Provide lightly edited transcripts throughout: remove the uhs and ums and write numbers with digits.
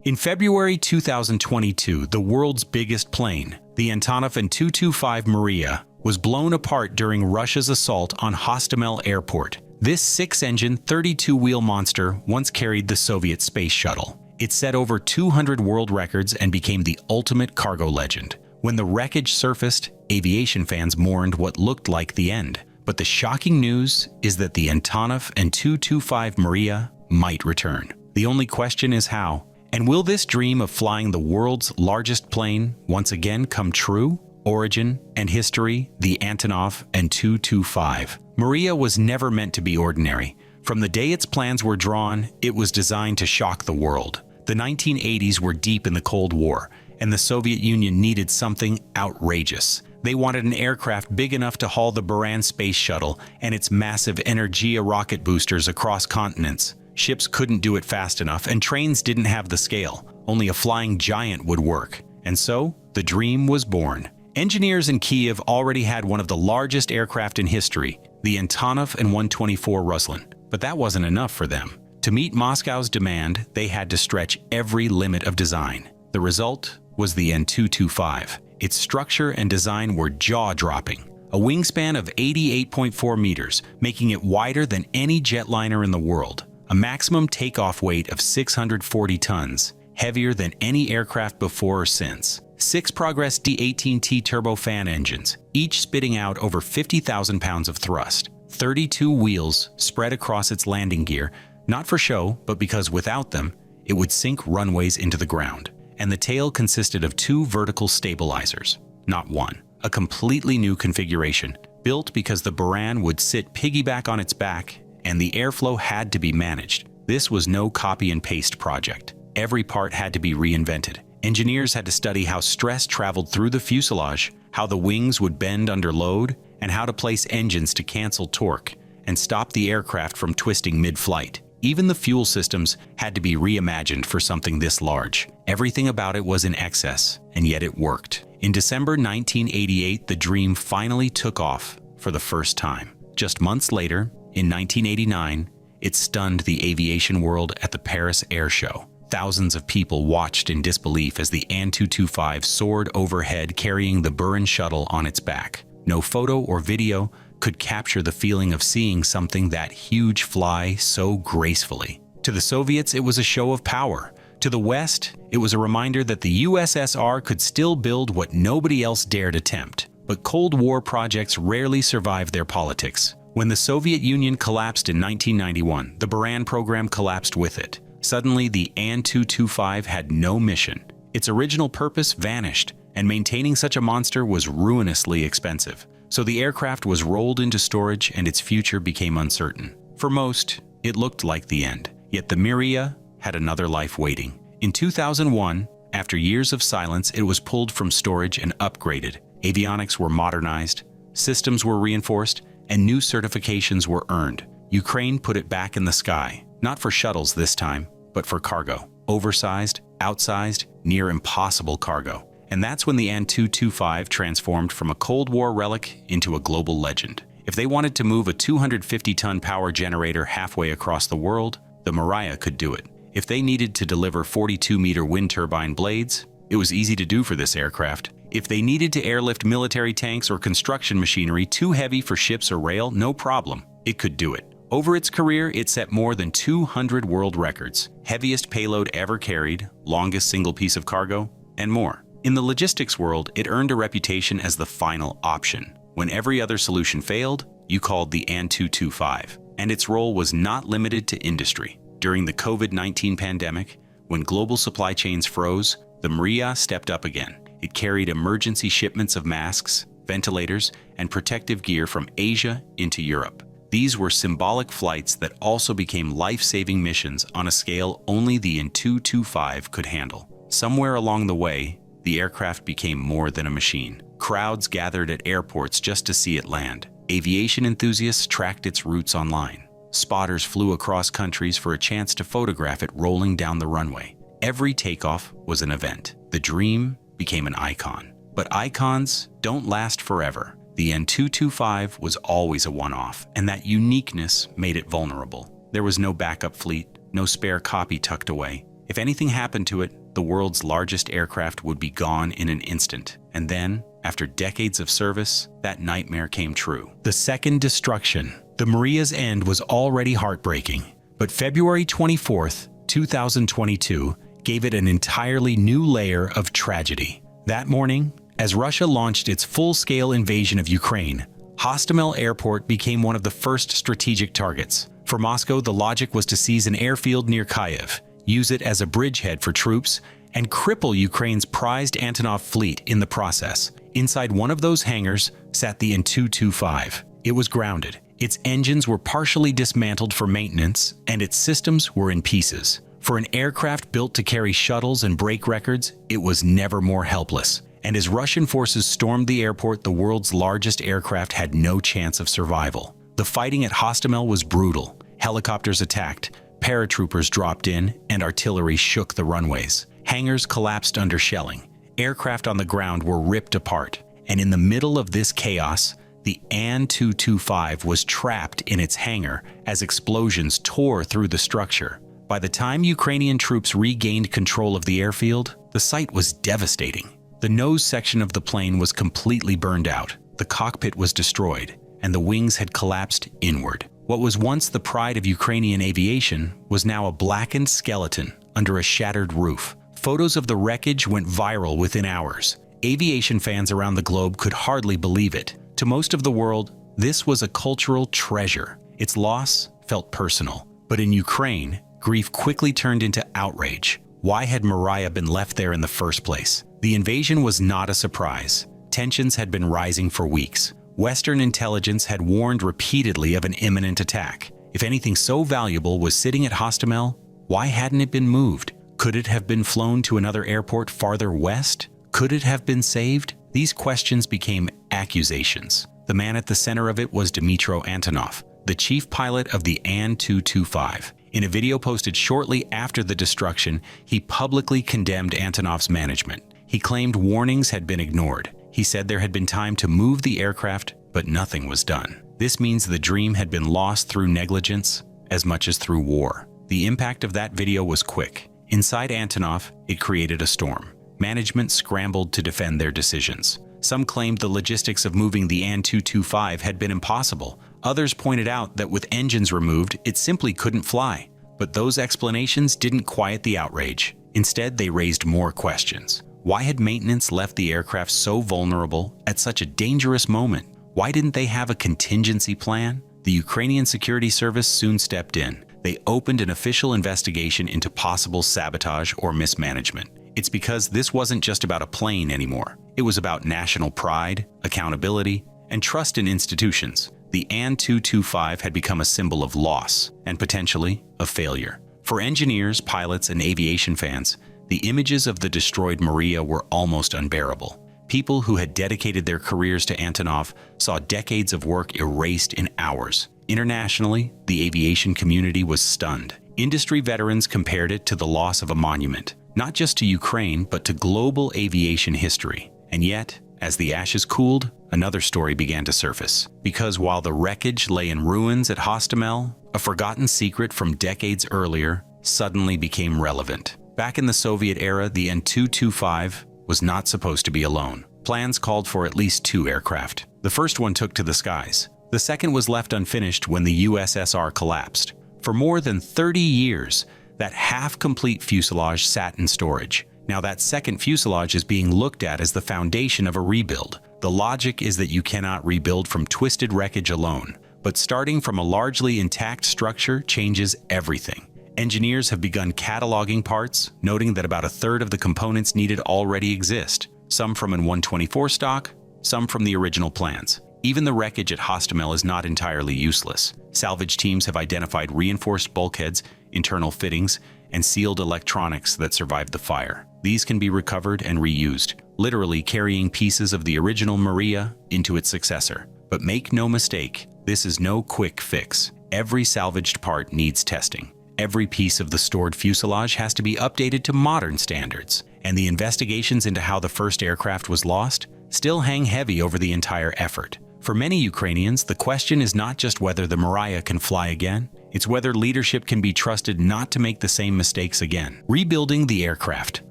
In February 2022, the world's biggest plane, the Antonov An-225 Mriya, was blown apart during Russia's assault on Hostomel Airport. This 6-engine, 32-wheel monster once carried the Soviet space shuttle. It set over 200 world records and became the ultimate cargo legend. When the wreckage surfaced, aviation fans mourned what looked like the end. But the shocking news is that the Antonov An-225 Mriya might return. The only question is how. And will this dream of flying the world's largest plane once again come true? Origin and history: the Antonov An-225 Mriya was never meant to be ordinary. From the day its plans were drawn, it was designed to shock the world. The 1980s were deep in the Cold War, and the Soviet Union needed something outrageous. They wanted an aircraft big enough to haul the Buran space shuttle and its massive Energia rocket boosters across continents. Ships couldn't do it fast enough, and trains didn't have the scale. Only a flying giant would work. And so, the dream was born. Engineers in Kiev already had one of the largest aircraft in history, the Antonov An-124 Ruslan. But that wasn't enough for them. To meet Moscow's demand, they had to stretch every limit of design. The result was the An-225. Its structure and design were jaw-dropping. A wingspan of 88.4 meters, making it wider than any jetliner in the world. A maximum takeoff weight of 640 tons, heavier than any aircraft before or since. 6 Progress D18T turbofan engines, each spitting out over 50,000 pounds of thrust. 32 wheels spread across its landing gear, not for show, but because without them, it would sink runways into the ground. And the tail consisted of 2 vertical stabilizers, not one. A completely new configuration, built because the Buran would sit piggyback on its back, and the airflow had to be managed. This was no copy and paste project. Every part had to be reinvented. Engineers had to study how stress traveled through the fuselage, how the wings would bend under load, and how to place engines to cancel torque and stop the aircraft from twisting mid-flight. Even the fuel systems had to be reimagined for something this large. Everything about it was in excess, and yet it worked. In December 1988, the dream finally took off for the first time. Just months later, in 1989, it stunned the aviation world at the Paris Air Show. Thousands of people watched in disbelief as the An-225 soared overhead carrying the Buran shuttle on its back. No photo or video could capture the feeling of seeing something that huge fly so gracefully. To the Soviets, it was a show of power. To the West, it was a reminder that the USSR could still build what nobody else dared attempt. But Cold War projects rarely survived their politics. When the Soviet Union collapsed in 1991, the Buran program collapsed with it. Suddenly, the An-225 had no mission. Its original purpose vanished, and maintaining such a monster was ruinously expensive. So the aircraft was rolled into storage and its future became uncertain. For most, it looked like the end. Yet the Mriya had another life waiting. In 2001, after years of silence, it was pulled from storage and upgraded. Avionics were modernized, systems were reinforced, and new certifications were earned. Ukraine put it back in the sky, not for shuttles this time, but for cargo. Oversized, outsized, near impossible cargo. And that's when the An-225 transformed from a Cold War relic into a global legend. If they wanted to move a 250-ton power generator halfway across the world, the Mriya could do it. If they needed to deliver 42-meter wind turbine blades, it was easy to do for this aircraft. If they needed to airlift military tanks or construction machinery too heavy for ships or rail, no problem. It could do it. Over its career, it set more than 200 world records, heaviest payload ever carried, longest single piece of cargo, and more. In the logistics world, it earned a reputation as the final option. When every other solution failed, you called the An-225. And its role was not limited to industry. During the COVID-19 pandemic, when global supply chains froze, the Mriya stepped up again. It carried emergency shipments of masks, ventilators, and protective gear from Asia into Europe. These were symbolic flights that also became life-saving missions on a scale only the An-225 could handle. Somewhere along the way, the aircraft became more than a machine. Crowds gathered at airports just to see it land. Aviation enthusiasts tracked its routes online. Spotters flew across countries for a chance to photograph it rolling down the runway. Every takeoff was an event. The dream became an icon. But icons don't last forever. The An-225 was always a one-off, and that uniqueness made it vulnerable. There was no backup fleet, no spare copy tucked away, If anything happened to it, the world's largest aircraft would be gone in an instant. And then, after decades of service, that nightmare came true. The second destruction. The Mriya's end was already heartbreaking, but February 24th, 2022, gave it an entirely new layer of tragedy. That morning, as Russia launched its full-scale invasion of Ukraine, Hostomel Airport became one of the first strategic targets. For Moscow, the logic was to seize an airfield near Kyiv, use it as a bridgehead for troops, and cripple Ukraine's prized Antonov fleet in the process. Inside one of those hangars sat the An-225. It was grounded. Its engines were partially dismantled for maintenance, and its systems were in pieces. For an aircraft built to carry shuttles and break records, it was never more helpless. And as Russian forces stormed the airport, the world's largest aircraft had no chance of survival. The fighting at Hostomel was brutal. Helicopters attacked, paratroopers dropped in, and artillery shook the runways. Hangars collapsed under shelling. Aircraft on the ground were ripped apart. And in the middle of this chaos, the An-225 was trapped in its hangar as explosions tore through the structure. By the time Ukrainian troops regained control of the airfield, the sight was devastating. The nose section of the plane was completely burned out, the cockpit was destroyed, and the wings had collapsed inward. What was once the pride of Ukrainian aviation was now a blackened skeleton under a shattered roof. Photos of the wreckage went viral within hours. Aviation fans around the globe could hardly believe it. To most of the world, this was a cultural treasure. Its loss felt personal. But in Ukraine, grief quickly turned into outrage. Why had Mriya been left there in the first place? The invasion was not a surprise. Tensions had been rising for weeks. Western intelligence had warned repeatedly of an imminent attack. If anything so valuable was sitting at Hostomel, why hadn't it been moved? Could it have been flown to another airport farther west? Could it have been saved? These questions became accusations. The man at the center of it was Dmytro Antonov, the chief pilot of the An-225. In a video posted shortly after the destruction, he publicly condemned Antonov's management. He claimed warnings had been ignored. He said there had been time to move the aircraft, but nothing was done. This means the dream had been lost through negligence as much as through war. The impact of that video was quick. Inside Antonov, it created a storm. Management scrambled to defend their decisions. Some claimed the logistics of moving the An-225 had been impossible. Others pointed out that with engines removed, it simply couldn't fly. But those explanations didn't quiet the outrage. Instead, they raised more questions. Why had maintenance left the aircraft so vulnerable at such a dangerous moment? Why didn't they have a contingency plan? The Ukrainian security service soon stepped in. They opened an official investigation into possible sabotage or mismanagement. It's because this wasn't just about a plane anymore. It was about national pride, accountability, and trust in institutions. The An-225 had become a symbol of loss and potentially of failure. For engineers, pilots, and aviation fans, the images of the destroyed Mriya were almost unbearable. People who had dedicated their careers to Antonov saw decades of work erased in hours. Internationally, the aviation community was stunned. Industry veterans compared it to the loss of a monument, not just to Ukraine, but to global aviation history. And yet, as the ashes cooled, another story began to surface. Because while the wreckage lay in ruins at Hostamel, a forgotten secret from decades earlier suddenly became relevant. Back in the Soviet era, the An-225 was not supposed to be alone. Plans called for at least 2 aircraft. The first one took to the skies. The second was left unfinished when the USSR collapsed. For more than 30 years, that half-complete fuselage sat in storage. Now that second fuselage is being looked at as the foundation of a rebuild. The logic is that you cannot rebuild from twisted wreckage alone, but starting from a largely intact structure changes everything. Engineers have begun cataloging parts, noting that about a third of the components needed already exist, some from an An-124 stock, some from the original plans. Even the wreckage at Hostamel is not entirely useless. Salvage teams have identified reinforced bulkheads, internal fittings, and sealed electronics that survived the fire. These can be recovered and reused, literally carrying pieces of the original Mriya into its successor. But make no mistake, this is no quick fix. Every salvaged part needs testing. Every piece of the stored fuselage has to be updated to modern standards. And the investigations into how the first aircraft was lost still hang heavy over the entire effort. For many Ukrainians, the question is not just whether the Mriya can fly again, It's whether leadership can be trusted not to make the same mistakes again. Rebuilding the aircraft.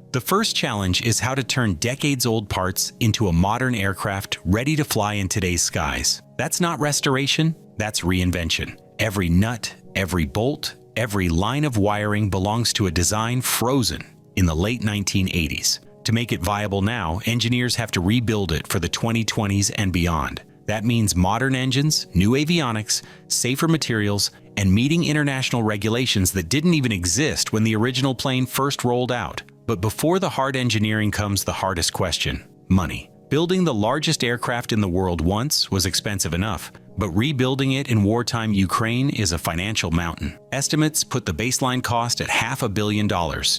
The first challenge is how to turn decades-old parts into a modern aircraft ready to fly in today's skies. That's not restoration, that's reinvention. Every nut, every bolt, every line of wiring belongs to a design frozen in the late 1980s. To make it viable now, engineers have to rebuild it for the 2020s and beyond. That means modern engines, new avionics, safer materials, and meeting international regulations that didn't even exist when the original plane first rolled out. But before the hard engineering comes the hardest question: money. Building the largest aircraft in the world once was expensive enough, but rebuilding it in wartime Ukraine is a financial mountain. Estimates put the baseline cost at $500 million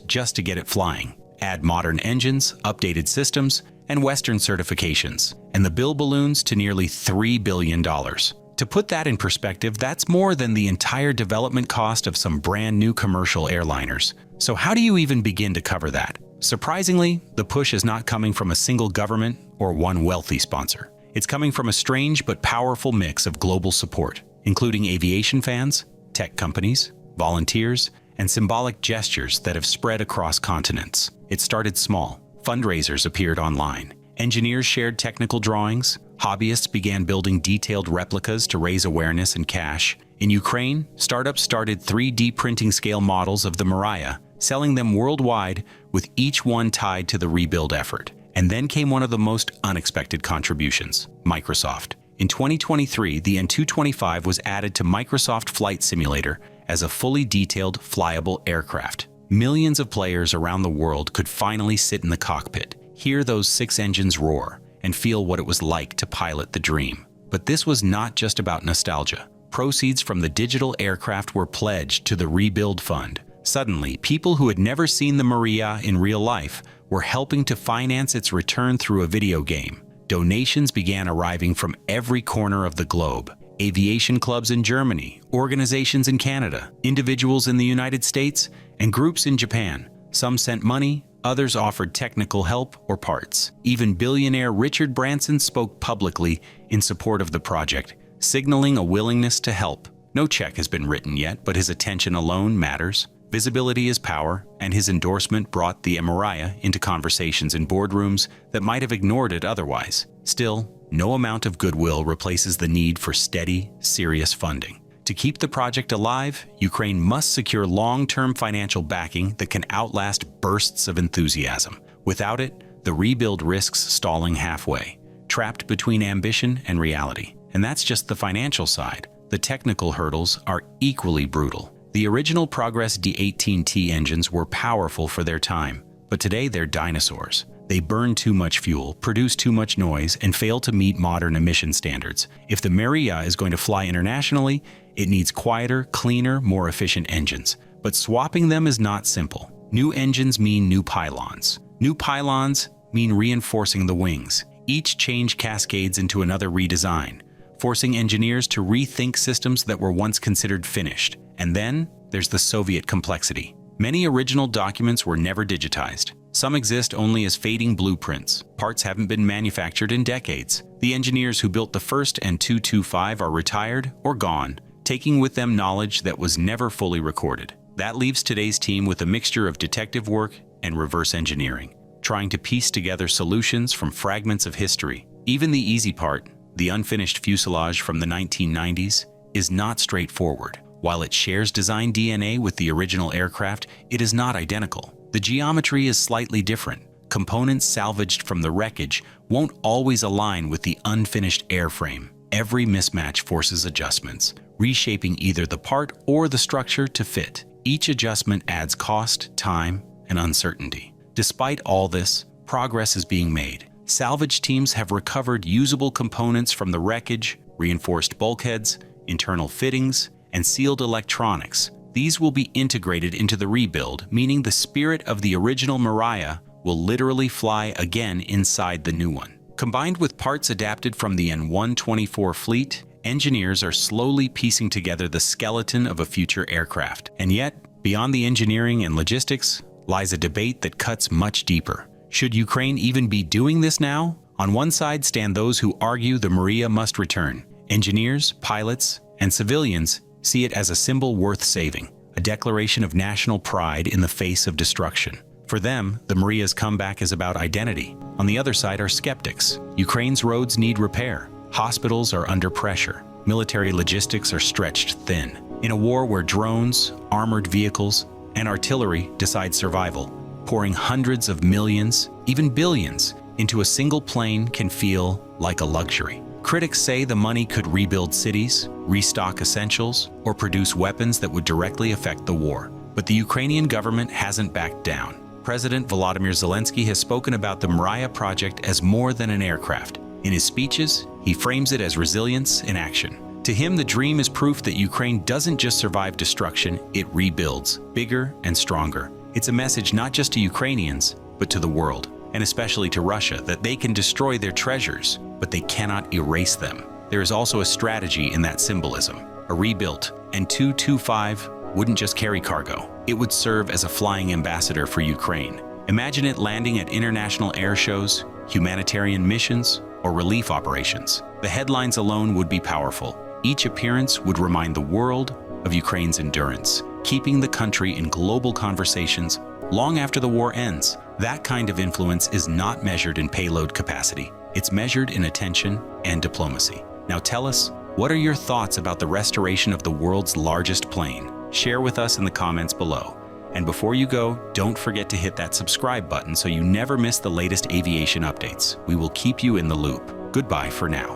just to get it flying. Add modern engines, updated systems, and Western certifications, and the bill balloons to nearly $3 billion. To put that in perspective, that's more than the entire development cost of some brand new commercial airliners. So how do you even begin to cover that? Surprisingly, the push is not coming from a single government or one wealthy sponsor. It's coming from a strange but powerful mix of global support, including aviation fans, tech companies, volunteers, and symbolic gestures that have spread across continents. It started small. Fundraisers appeared online. Engineers shared technical drawings. Hobbyists began building detailed replicas to raise awareness and cash. In Ukraine, startups started 3D printing scale models of the Mriya, selling them worldwide, with each one tied to the rebuild effort. And then came one of the most unexpected contributions: Microsoft. In 2023, the An-225 was added to Microsoft Flight Simulator as a fully detailed, flyable aircraft. Millions of players around the world could finally sit in the cockpit, hear those 6 engines roar, and feel what it was like to pilot the dream. But this was not just about nostalgia. Proceeds from the digital aircraft were pledged to the Rebuild Fund. Suddenly, people who had never seen the Mriya in real life were helping to finance its return through a video game. Donations began arriving from every corner of the globe. Aviation clubs in Germany, organizations in Canada, individuals in the United States, and groups in Japan. Some sent money, others offered technical help or parts. Even billionaire Richard Branson spoke publicly in support of the project, signaling a willingness to help. No check has been written yet, but his attention alone matters. Visibility is power, and his endorsement brought the Mriya into conversations in boardrooms that might have ignored it otherwise. Still, no amount of goodwill replaces the need for steady, serious funding. To keep the project alive, Ukraine must secure long-term financial backing that can outlast bursts of enthusiasm. Without it, the rebuild risks stalling halfway, trapped between ambition and reality. And that's just the financial side. The technical hurdles are equally brutal. The original Progress D-18T engines were powerful for their time, but today they're dinosaurs. They burn too much fuel, produce too much noise, and fail to meet modern emission standards. If the Mriya is going to fly internationally, it needs quieter, cleaner, more efficient engines. But swapping them is not simple. New engines mean new pylons. New pylons mean reinforcing the wings. Each change cascades into another redesign, forcing engineers to rethink systems that were once considered finished. And then there's the Soviet complexity. Many original documents were never digitized. Some exist only as fading blueprints. Parts haven't been manufactured in decades. The engineers who built the first An-225 are retired or gone, taking with them knowledge that was never fully recorded. That leaves today's team with a mixture of detective work and reverse engineering, trying to piece together solutions from fragments of history. Even the easy part, the unfinished fuselage from the 1990s, is not straightforward. While it shares design DNA with the original aircraft, it is not identical. The geometry is slightly different. Components salvaged from the wreckage won't always align with the unfinished airframe. Every mismatch forces adjustments, reshaping either the part or the structure to fit. Each adjustment adds cost, time, and uncertainty. Despite all this, progress is being made. Salvage teams have recovered usable components from the wreckage, reinforced bulkheads, internal fittings, and sealed electronics. These will be integrated into the rebuild, meaning the spirit of the original Mriya will literally fly again inside the new one. Combined with parts adapted from the An-124 fleet, engineers are slowly piecing together the skeleton of a future aircraft. And yet, beyond the engineering and logistics, lies a debate that cuts much deeper. Should Ukraine even be doing this now? On one side stand those who argue the Mriya must return. Engineers, pilots, and civilians see it as a symbol worth saving, a declaration of national pride in the face of destruction. For them, the Mriya's comeback is about identity. On the other side are skeptics. Ukraine's roads need repair. Hospitals are under pressure. Military logistics are stretched thin. In a war where drones, armored vehicles, and artillery decide survival, pouring hundreds of millions, even billions, into a single plane can feel like a luxury. Critics say the money could rebuild cities, restock essentials, or produce weapons that would directly affect the war. But the Ukrainian government hasn't backed down. President Volodymyr Zelensky has spoken about the Mriya project as more than an aircraft. In his speeches, he frames it as resilience in action. To him, the dream is proof that Ukraine doesn't just survive destruction, it rebuilds, bigger and stronger. It's a message not just to Ukrainians, but to the world, and especially to Russia, that they can destroy their treasures, but they cannot erase them. There is also a strategy in that symbolism. A rebuilt An-225 wouldn't just carry cargo. It would serve as a flying ambassador for Ukraine. Imagine it landing at international air shows, humanitarian missions, or relief operations. The headlines alone would be powerful. Each appearance would remind the world of Ukraine's endurance, keeping the country in global conversations long after the war ends. That kind of influence is not measured in payload capacity. It's measured in attention and diplomacy. Now tell us, what are your thoughts about the restoration of the world's largest plane? Share with us in the comments below. And before you go, don't forget to hit that subscribe button so you never miss the latest aviation updates. We will keep you in the loop. Goodbye for now.